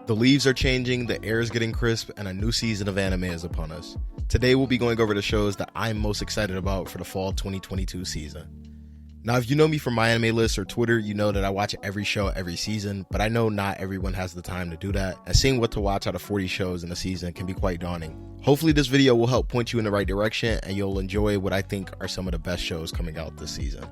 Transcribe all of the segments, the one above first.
The leaves are changing, the air is getting crisp, and a new season of anime is upon us. Today we'll be going over the shows that I'm most excited about for the fall 2022 season. Now, if you know me from my anime list or Twitter, you know that I watch every show every season, but I know not everyone has the time to do that, and seeing what to watch out of 40 shows in a season can be quite daunting. Hopefully this video will help point you in the right direction and you'll enjoy what I think are some of the best shows coming out this season.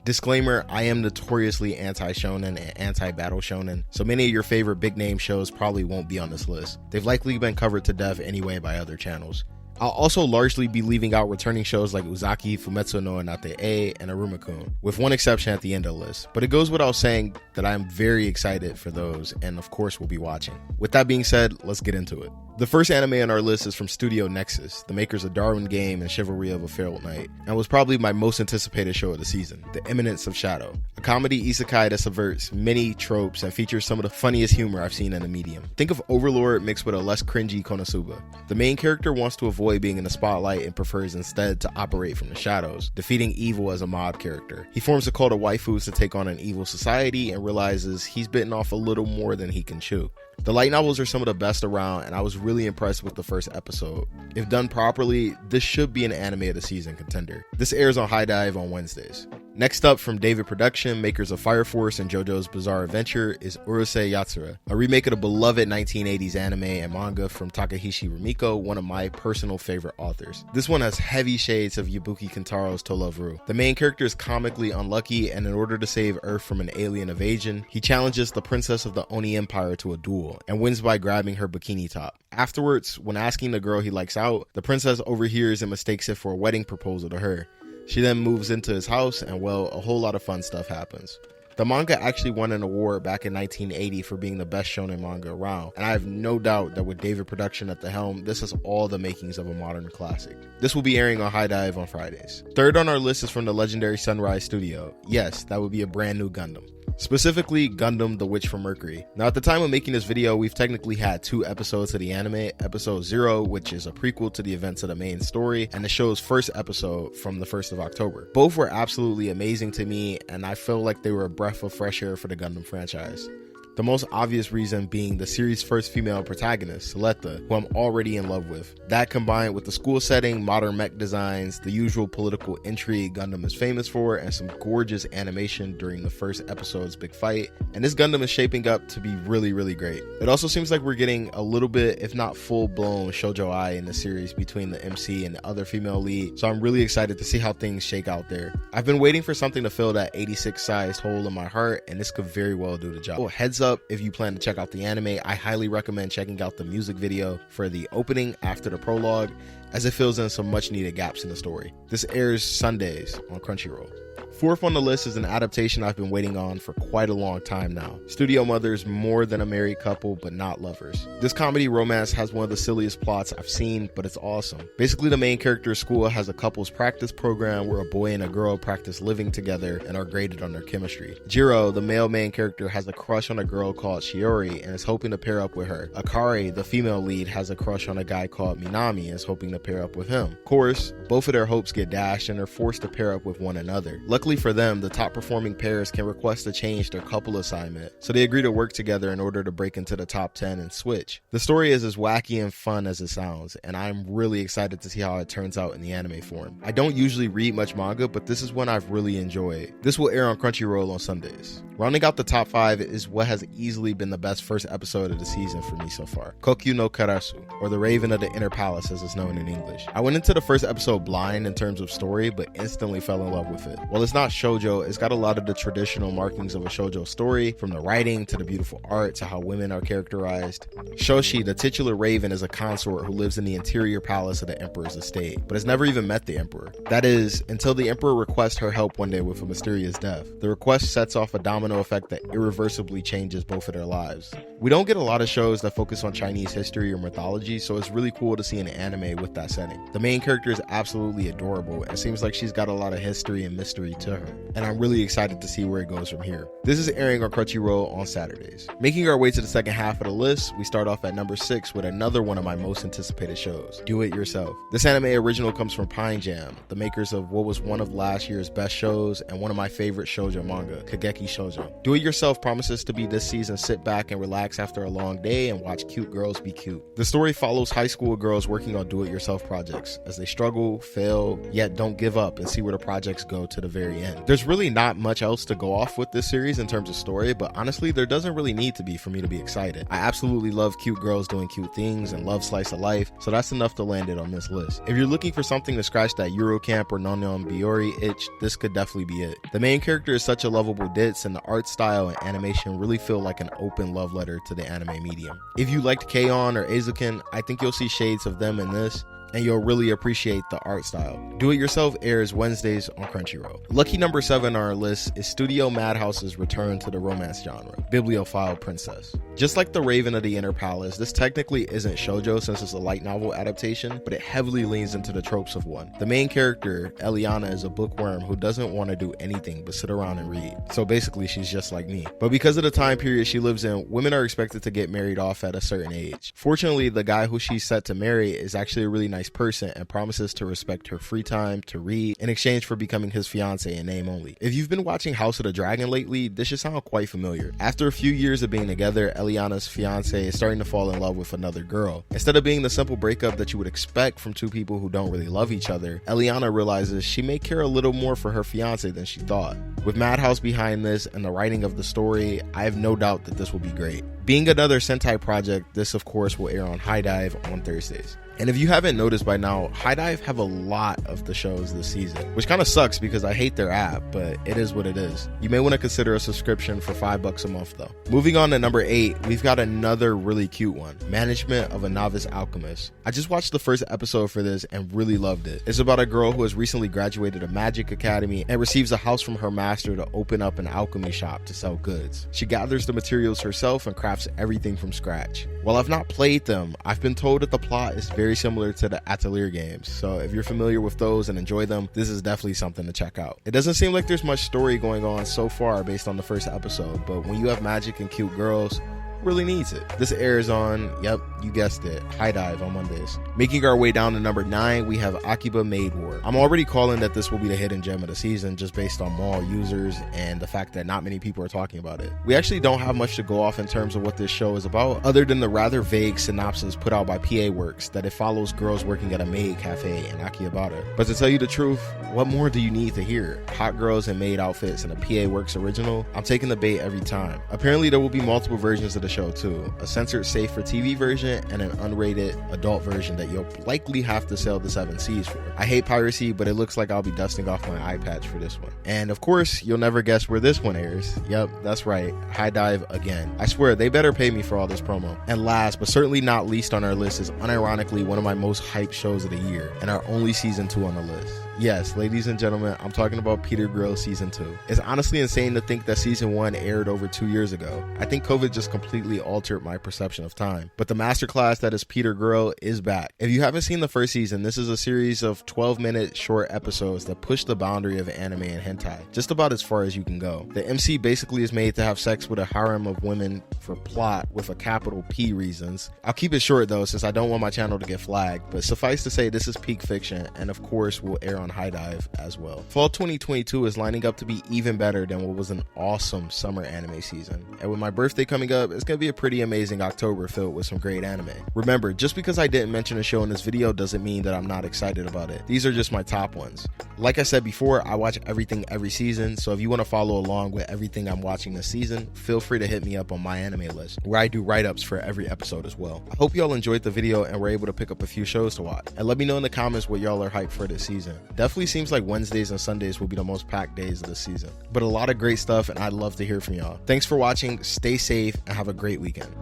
Disclaimer, I am notoriously anti-shonen and anti-battle shonen, so many of your favorite big name shows probably won't be on this list. They've likely been covered to death anyway by other channels. I'll also largely be leaving out returning shows like Uzaki, Fumetsu no Inate A, and Aruma-kun, with one exception at the end of the list. But it goes without saying that I'm very excited for those, and of course we'll be watching. With that being said, let's get into it. The first anime on our list is from Studio Nexus, the makers of Darwin Game and Chivalry of a Failed Knight, and was probably my most anticipated show of the season, The Imminence of Shadow, a comedy isekai that subverts many tropes and features some of the funniest humor I've seen in the medium. Think of Overlord mixed with a less cringy Konosuba. The main character wants to avoid being in the spotlight and prefers instead to operate from the shadows, defeating evil as a mob character. He forms a cult of waifus to take on an evil society and realizes he's bitten off a little more than he can chew. The light novels are some of the best around, and I was really impressed with the first episode. If done properly, this should be an anime of the season contender. This airs on High Dive on Wednesdays. Next up, from David Production, makers of Fire Force and JoJo's Bizarre Adventure, is Urusei Yatsura, a remake of the beloved 1980s anime and manga from Takahashi Rumiko, one of my personal favorite authors. This one has heavy shades of Yabuki Kintaro's To Love Ru. The main character is comically unlucky, and in order to save Earth from an alien invasion, he challenges the princess of the Oni Empire to a duel, and wins by grabbing her bikini top. Afterwards, when asking the girl he likes out, the princess overhears and mistakes it for a wedding proposal to her. She then moves into his house and, well, a whole lot of fun stuff happens. The manga actually won an award back in 1980 for being the best shonen manga around, and I have no doubt that with David Production at the helm, this has all the makings of a modern classic. This will be airing on High Dive on Fridays. Third on our list is from the legendary Sunrise Studio. Yes, that would be a brand new Gundam. Specifically, Gundam The Witch from Mercury. Now, at the time of making this video, we've technically had 2 episodes of the anime. Episode 0, which is a prequel to the events of the main story, and the show's first episode from the 1st of October. Both were absolutely amazing to me, and I felt like they were a breath of fresh air for the Gundam franchise. The most obvious reason being the series' first female protagonist, Selecta, who I'm already in love with. That combined with the school setting, modern mech designs, the usual political intrigue Gundam is famous for, and some gorgeous animation during the first episode's big fight, and this Gundam is shaping up to be really, really great. It also seems like we're getting a little bit, if not full-blown, shoujo ai in the series between the MC and the other female lead, so I'm really excited to see how things shake out there. I've been waiting for something to fill that 86-sized hole in my heart, and this could very well do the job. Well, heads up, if you plan to check out the anime, I highly recommend checking out the music video for the opening after the prologue, as it fills in some much needed gaps in the story. This airs Sundays on Crunchyroll. Fourth on the list is an adaptation I've been waiting on for quite a long time now. Studio Mother's More Than a Married Couple But Not Lovers. This comedy romance has one of the silliest plots I've seen, but it's awesome. Basically, the main character's school has a couples practice program where a boy and a girl practice living together and are graded on their chemistry. Jiro, the male main character, has a crush on a girl called Shiori and is hoping to pair up with her. Akari, the female lead, has a crush on a guy called Minami and is hoping to pair up with him. Of course, both of their hopes get dashed and they're forced to pair up with one another. Luckily for them, the top performing pairs can request to change their couple assignment, so they agree to work together in order to break into the top 10 and switch. The story is as wacky and fun as it sounds, and I'm really excited to see how it turns out in the anime form. I don't usually read much manga, but this is one I've really enjoyed. This will air on Crunchyroll on Sundays. Rounding out the top 5 is what has easily been the best first episode of the season for me so far, Kokyu no Karasu, or The Raven of the Inner Palace as it's known in English. I went into the first episode blind in terms of story, but instantly fell in love with it. While it's not shoujo, it's got a lot of the traditional markings of a shoujo story, from the writing to the beautiful art to how women are characterized. Shoshi, the titular raven, is a consort who lives in the interior palace of the emperor's estate, but has never even met the emperor. That is, until the emperor requests her help one day with a mysterious death. The request sets off a domino effect that irreversibly changes both of their lives. We don't get a lot of shows that focus on Chinese history or mythology, so it's really cool to see an anime with that setting. The main character is absolutely adorable and seems like she's got a lot of history and mystery to her, and I'm really excited to see where it goes from here. This is airing on Crunchyroll on Saturdays. Making our way to the second half of the list, we start off at number 6 with another one of my most anticipated shows, Do It Yourself. This anime original comes from Pine Jam, the makers of what was one of last year's best shows and one of my favorite shoujo manga, Kageki Shoujo. Do It Yourself promises to be this season sit back and relax after a long day and watch cute girls be cute. The story follows high school girls working on do-it-yourself projects as they struggle, fail, yet don't give up and see where the projects go to the very end. There's really not much else to go off with this series in terms of story, but honestly there doesn't really need to be for me to be excited. I absolutely love cute girls doing cute things and love slice of life, so that's enough to land it on this list. If you're looking for something to scratch that Eurocamp or Nonon Biori itch, this could definitely be it. The main character is such a lovable ditz, and the art style and animation really feel like an open love letter to the anime medium. If you liked K-On! Or Eizouken, I think you'll see shades of them in this, and you'll really appreciate the art style. Do It Yourself airs Wednesdays on Crunchyroll. Lucky number 7 on our list is Studio Madhouse's return to the romance genre, Bibliophile Princess. Just like The Raven of the Inner Palace, this technically isn't shoujo since it's a light novel adaptation, but it heavily leans into the tropes of one. The main character, Eliana, is a bookworm who doesn't want to do anything but sit around and read. So basically she's just like me. But because of the time period she lives in, women are expected to get married off at a certain age. Fortunately, the guy who she's set to marry is actually a really nice person and promises to respect her free time to read in exchange for becoming his fiance in name only. If you've been watching House of the Dragon lately, this should sound quite familiar. After a few years of being together, Eliana's fiance is starting to fall in love with another girl. Instead of being the simple breakup that you would expect from two people who don't really love each other, Eliana realizes she may care a little more for her fiance than she thought. With Madhouse behind this and the writing of the story, I have no doubt that this will be great. Being another Sentai project, this of course will air on High Dive on Thursdays. And if you haven't noticed by now, High Dive have a lot of the shows this season, which kind of sucks because I hate their app, but it is what it is. You may want to consider a subscription for $5 a month though. Moving on to number 8, we've got another really cute one, Management of a Novice Alchemist. I just watched the first episode for this and really loved it. It's about a girl who has recently graduated a magic academy and receives a house from her master to open up an alchemy shop to sell goods. She gathers the materials herself and crafts everything from scratch. While I've not played them, I've been told that the plot is very similar to the Atelier games, so if you're familiar with those and enjoy them, this is definitely something to check out. It doesn't seem like there's much story going on so far based on the first episode, but when you have magic and cute girls, really needs it. This airs on, yep, you guessed it, High Dive on Mondays. Making our way down to number 9, we have Akiba Made War. I'm already calling that this will be the hidden gem of the season just based on mall users and the fact that not many people are talking about it. We actually don't have much to go off in terms of what this show is about, other than the rather vague synopsis put out by PA Works that it follows girls working at a maid cafe in Akihabara. But to tell you the truth, what more do you need to hear? Hot girls in maid outfits and a PA Works original? I'm taking the bait every time. Apparently there will be multiple versions of the show too, a censored safe for TV version and an unrated adult version that you'll likely have to sell the 7 Cs for. I hate piracy, but it looks like I'll be dusting off my eye patch for this one. And of course, you'll never guess where this one airs. Yep, that's right, High Dive again. I swear, they better pay me for all this promo. And last, but certainly not least on our list is unironically one of my most hyped shows of the year, and our only season 2 on the list. Yes, ladies and gentlemen, I'm talking about Peter Grill season 2. It's honestly insane to think that season 1 aired over 2 years ago. I think COVID just completely altered my perception of time. But the masterclass that is Peter Grill is back. If you haven't seen the first season, this is a series of 12-minute short episodes that push the boundary of anime and hentai, just about as far as you can go. The MC basically is made to have sex with a harem of women for plot with a capital P reasons. I'll keep it short though, since I don't want my channel to get flagged, but suffice to say this is peak fiction and of course will air on High Dive as well. Fall 2022 is lining up to be even better than what was an awesome summer anime season. And with my birthday coming up, it's gonna be a pretty amazing October filled with some great anime. Remember, just because I didn't mention a show in this video doesn't mean that I'm not excited about it. These are just my top ones. Like I said before, I watch everything every season, so if you want to follow along with everything I'm watching this season, feel free to hit me up on my anime list, where I do write-ups for every episode as well. I hope y'all enjoyed the video and were able to pick up a few shows to watch. And let me know in the comments what y'all are hyped for this season. Definitely seems like Wednesdays and Sundays will be the most packed days of the season. But a lot of great stuff, and I'd love to hear from y'all. Thanks for watching, stay safe, and have a great weekend.